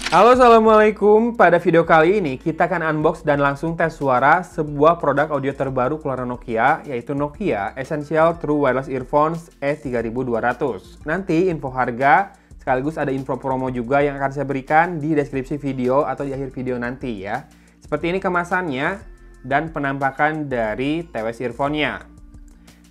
Halo, assalamualaikum. Pada video kali ini kita akan unbox dan langsung tes suara sebuah produk audio terbaru keluaran Nokia, yaitu Nokia Essential True Wireless Earphones E3200. Nanti info harga sekaligus ada info promo juga yang akan saya berikan di deskripsi video atau di akhir video nanti ya. Seperti ini kemasannya dan penampakan dari TWS earphone-nya.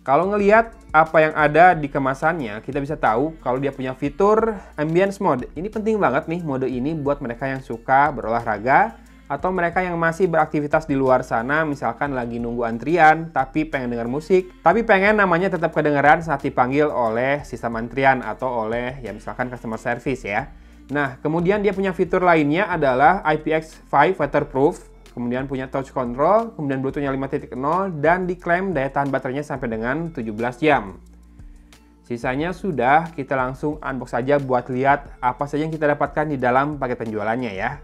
Kalau ngelihat apa yang ada di kemasannya, kita bisa tahu kalau dia punya fitur Ambience Mode. Ini penting banget nih mode ini buat mereka yang suka berolahraga atau mereka yang masih beraktivitas di luar sana, misalkan lagi nunggu antrian tapi pengen dengar musik, tapi pengen namanya tetap kedengaran saat dipanggil oleh sistem antrian atau oleh ya misalkan customer service ya. Nah, kemudian dia punya fitur lainnya adalah IPX5 waterproof. Kemudian punya touch control, kemudian Bluetooth-nya 5.0, dan diklaim daya tahan baterainya sampai dengan 17 jam. Sisanya sudah, kita langsung unbox saja buat lihat apa saja yang kita dapatkan di dalam paket penjualannya ya.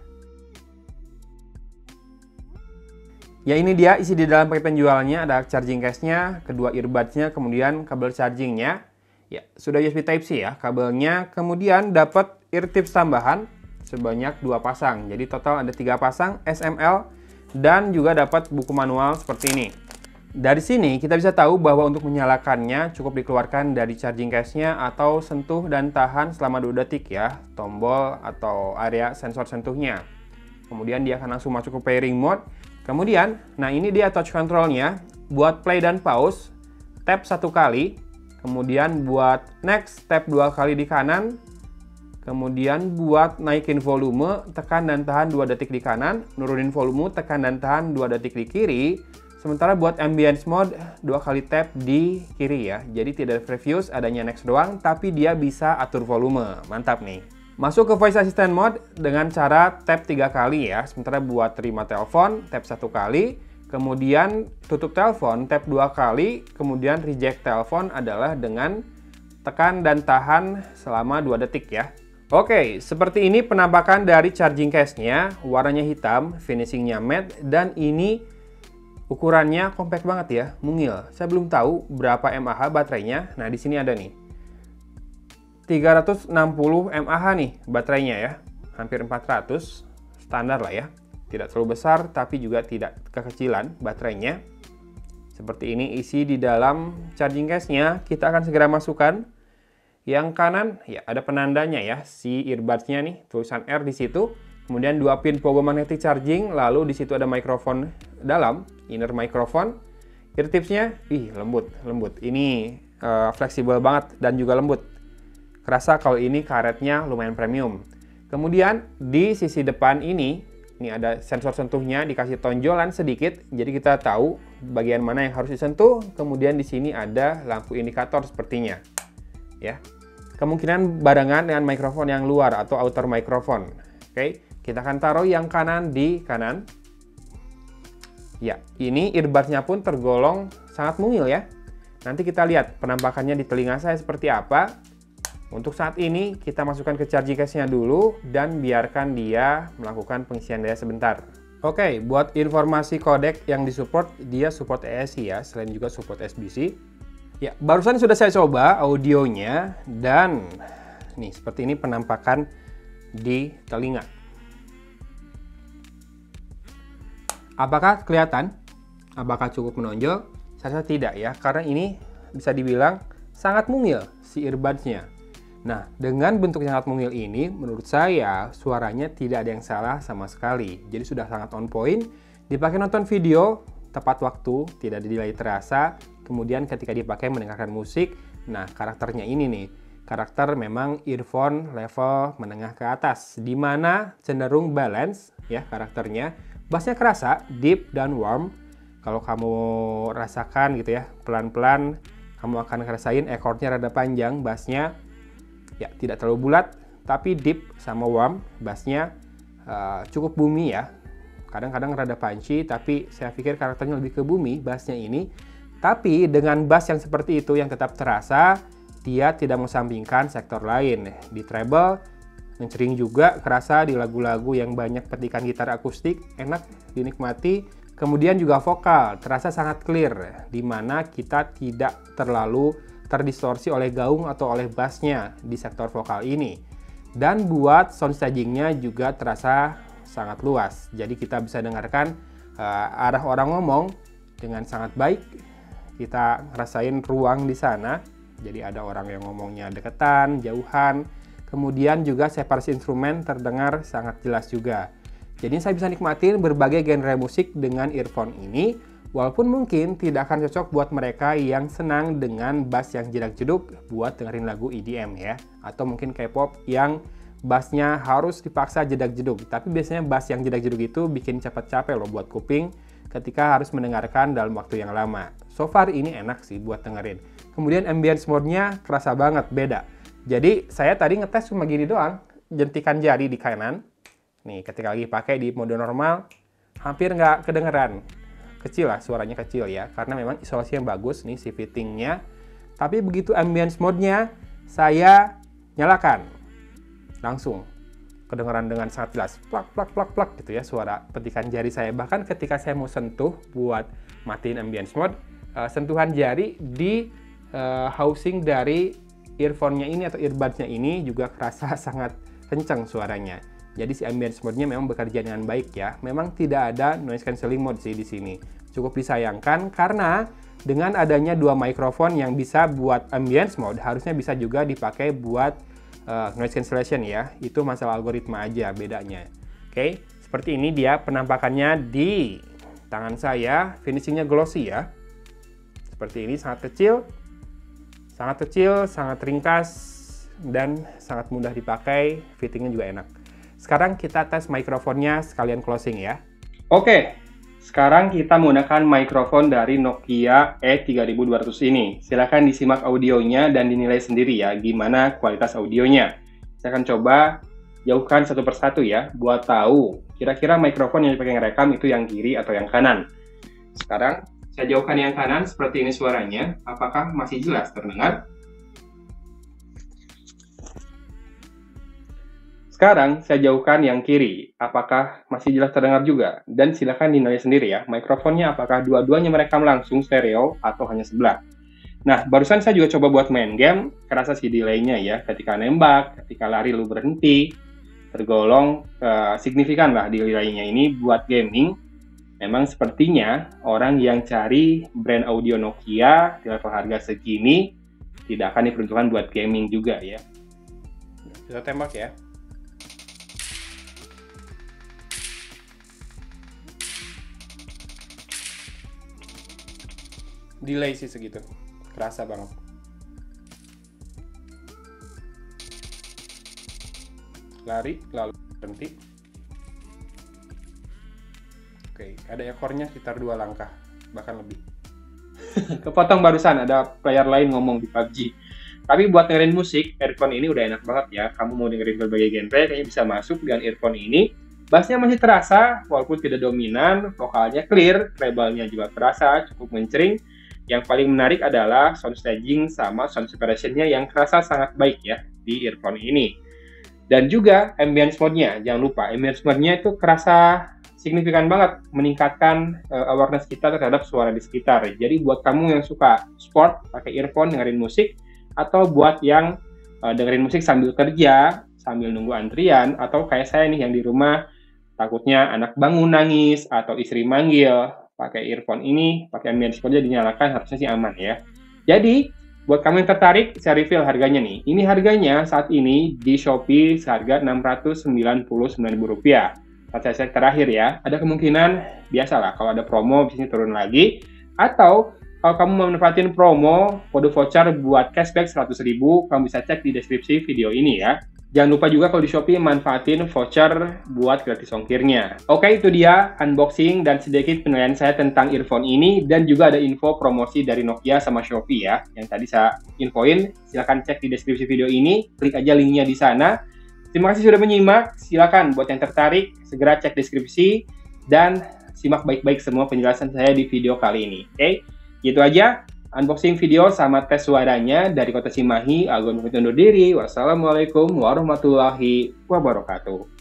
Ya, ini dia isi di dalam paket penjualannya, ada charging case-nya, kedua earbuds-nya, kemudian kabel charging-nya. Ya, sudah USB Type-C ya kabelnya, kemudian dapat ear tips tambahan sebanyak 2 pasang. Jadi total ada 3 pasang SML. Dan juga dapat buku manual seperti ini. Dari sini kita bisa tahu bahwa untuk menyalakannya cukup dikeluarkan dari charging case-nya atau sentuh dan tahan selama 2 detik ya, tombol atau area sensor sentuhnya. Kemudian dia akan langsung masuk ke pairing mode. Kemudian, nah ini dia touch control-nya. Buat play dan pause, tap 1 kali. Kemudian buat next, tap 2 kali di kanan. Kemudian buat naikin volume, tekan dan tahan 2 detik di kanan, nurunin volume, tekan dan tahan 2 detik di kiri. Sementara buat ambience mode, 2 kali tap di kiri ya. Jadi tidak ada previous, adanya next doang, tapi dia bisa atur volume. Mantap nih. Masuk ke voice assistant mode dengan cara tap 3 kali ya. Sementara buat terima telepon, tap 1 kali. Kemudian tutup telepon, tap 2 kali. Kemudian reject telepon adalah dengan tekan dan tahan selama 2 detik ya. Oke, seperti ini penampakan dari charging case-nya, warnanya hitam, finishing-nya matte, dan ini ukurannya compact banget ya, mungil. Saya belum tahu berapa mAh baterainya. Nah, di sini ada nih. 360 mAh nih baterainya ya, hampir 400, standar lah ya. Tidak terlalu besar, tapi juga tidak kekecilan baterainya. Seperti ini isi di dalam charging case-nya, kita akan segera masukkan. Yang kanan ya ada penandanya ya, si earbuds-nya nih, tulisan R di situ. Kemudian 2 pin pogo magnetic charging, lalu di situ ada mikrofon dalam, inner microphone. Ear tips-nya, lembut. Ini fleksibel banget dan juga lembut. Kerasa kalau ini karetnya lumayan premium. Kemudian di sisi depan ini ada sensor sentuhnya, dikasih tonjolan sedikit, jadi kita tahu bagian mana yang harus disentuh. Kemudian di sini ada lampu indikator sepertinya. Ya, kemungkinan barengan dengan mikrofon yang luar atau outer microphone. Oke, kita akan taruh yang kanan di kanan. Ya, ini earbuds-nya pun tergolong sangat mungil ya. Nanti kita lihat penampakannya di telinga saya seperti apa. Untuk saat ini kita masukkan ke charging case-nya dulu dan biarkan dia melakukan pengisian daya sebentar. Oke, buat informasi kodek yang disupport, dia support AAC ya, selain juga support SBC. Ya, barusan sudah saya coba audionya dan nih seperti ini penampakan di telinga. Apakah kelihatan? Apakah cukup menonjol? Saya rasa tidak ya, karena ini bisa dibilang sangat mungil si earbuds-nya. Nah, dengan bentuk yang sangat mungil ini, menurut saya suaranya tidak ada yang salah sama sekali. Jadi sudah sangat on point. Dipakai nonton video, tepat waktu, tidak dinilai terasa. Kemudian ketika dipakai mendengarkan musik, nah karakternya ini nih, karakter memang earphone level menengah ke atas, di mana cenderung balance ya karakternya. Bassnya kerasa, deep dan warm. Kalau kamu rasakan gitu ya, pelan-pelan kamu akan ngerasain chordnya rada panjang, bassnya ya tidak terlalu bulat, tapi deep sama warm, bassnya cukup boomy ya. Kadang-kadang rada punchy, tapi saya pikir karakternya lebih ke boomy, bassnya ini. Tapi dengan bass yang seperti itu yang tetap terasa, dia tidak mengesampingkan sektor lain. Di treble, ngecering juga kerasa di lagu-lagu yang banyak petikan gitar akustik, enak dinikmati. Kemudian juga vokal, terasa sangat clear, di mana kita tidak terlalu terdistorsi oleh gaung atau oleh bassnya di sektor vokal ini. Dan buat sound stagingnya juga terasa sangat luas. Jadi kita bisa dengarkan arah orang ngomong dengan sangat baik. Kita ngerasain ruang di sana. Jadi ada orang yang ngomongnya deketan, jauhan. Kemudian juga separasi instrumen terdengar sangat jelas juga. Jadi saya bisa nikmatin berbagai genre musik dengan earphone ini. Walaupun mungkin tidak akan cocok buat mereka yang senang dengan bass yang jedak-jeduk buat dengerin lagu EDM ya. Atau mungkin K-pop yang bassnya harus dipaksa jedak-jeduk. Tapi biasanya bass yang jedak-jeduk itu bikin cepat capek loh buat kuping ketika harus mendengarkan dalam waktu yang lama. So far ini enak sih buat dengerin. Kemudian ambience mode-nya kerasa banget, beda. Jadi saya tadi ngetes cuma gini doang, jentikan jari di kanan. Nih ketika lagi pakai di mode normal, hampir nggak kedengeran. Kecil lah, suaranya kecil ya, karena memang isolasinya bagus nih si fittingnya. Tapi begitu ambience mode-nya, saya nyalakan. Langsung kedengaran dengan sangat jelas, plak plak plak plak gitu ya suara petikan jari saya. Bahkan ketika saya mau sentuh buat matiin ambience mode, sentuhan jari di housing dari earphone-nya ini atau earbuds-nya ini juga kerasa sangat kencang suaranya. Jadi si ambience mode-nya memang bekerja dengan baik ya. Memang tidak ada noise cancelling mode sih di sini. Cukup disayangkan karena dengan adanya dua mikrofon yang bisa buat ambience mode, harusnya bisa juga dipakai buat noise cancellation ya. Itu masalah algoritma aja bedanya. Oke, seperti ini dia penampakannya di tangan saya. Finishingnya glossy ya. Seperti ini, sangat kecil, sangat ringkas, dan sangat mudah dipakai. Fittingnya juga enak. Sekarang kita tes mikrofonnya sekalian closing ya. Oke, sekarang kita menggunakan mikrofon dari Nokia E3200 ini. Silahkan disimak audionya dan dinilai sendiri ya, gimana kualitas audionya. Saya akan coba jauhkan satu persatu ya, buat tahu kira-kira mikrofon yang dipakai ngerekam itu yang kiri atau yang kanan. Sekarang saya jauhkan yang kanan, seperti ini suaranya. Apakah masih jelas terdengar? Sekarang saya jauhkan yang kiri, apakah masih jelas terdengar juga? Dan silakan dinilai sendiri ya, mikrofonnya apakah dua-duanya merekam langsung stereo atau hanya sebelah. Nah, barusan saya juga coba buat main game, kerasa sih delay-nya ya, ketika nembak, ketika lari lu berhenti, tergolong signifikan lah delay-nya ini buat gaming. Memang sepertinya orang yang cari brand audio Nokia di level harga segini tidak akan diperuntukkan buat gaming juga ya. Kita tembak ya. Delay sih segitu, kerasa banget. Lari, lalu berhenti. Oke, ada ekornya sekitar 2 langkah, bahkan lebih. Kepotong barusan, ada player lain ngomong di PUBG. Tapi buat dengerin musik, earphone ini udah enak banget ya. Kamu mau dengerin berbagai genre, kayaknya bisa masuk dengan earphone ini. Bassnya masih terasa, walaupun tidak dominan, vokalnya clear, treble-nya juga terasa, cukup mencering. Yang paling menarik adalah sound staging sama sound separation-nya yang kerasa sangat baik ya di earphone ini. Dan juga ambience mode-nya, jangan lupa ambience mode-nya itu kerasa signifikan banget meningkatkan awareness kita terhadap suara di sekitar. Jadi buat kamu yang suka sport, pakai earphone dengerin musik, atau buat yang dengerin musik sambil kerja, sambil nunggu antrian, atau kayak saya nih yang di rumah takutnya anak bangun nangis atau istri manggil, pakai earphone ini, pakai ambience mode dinyalakan, harusnya sih aman ya. Jadi, buat kamu yang tertarik, saya reveal harganya nih. Ini harganya saat ini di Shopee seharga Rp699.000. Saat saya cek terakhir ya, ada kemungkinan, biasalah kalau ada promo, bisnis turun lagi. Atau, kalau kamu mau memanfaatin promo, kode voucher buat cashback 100.000, kamu bisa cek di deskripsi video ini ya. Jangan lupa juga kalau di Shopee manfaatin voucher buat gratis ongkirnya. Oke, itu dia unboxing dan sedikit penilaian saya tentang earphone ini, dan juga ada info promosi dari Nokia sama Shopee ya, yang tadi saya infoin. Silahkan cek di deskripsi video ini, klik aja linknya di sana. Terima kasih sudah menyimak. Silakan buat yang tertarik segera cek deskripsi dan simak baik-baik semua penjelasan saya di video kali ini. Oke, gitu aja. Unboxing video sama tes suaranya dari Kota Cimahi. Agung undur diri. Wassalamualaikum warahmatullahi wabarakatuh.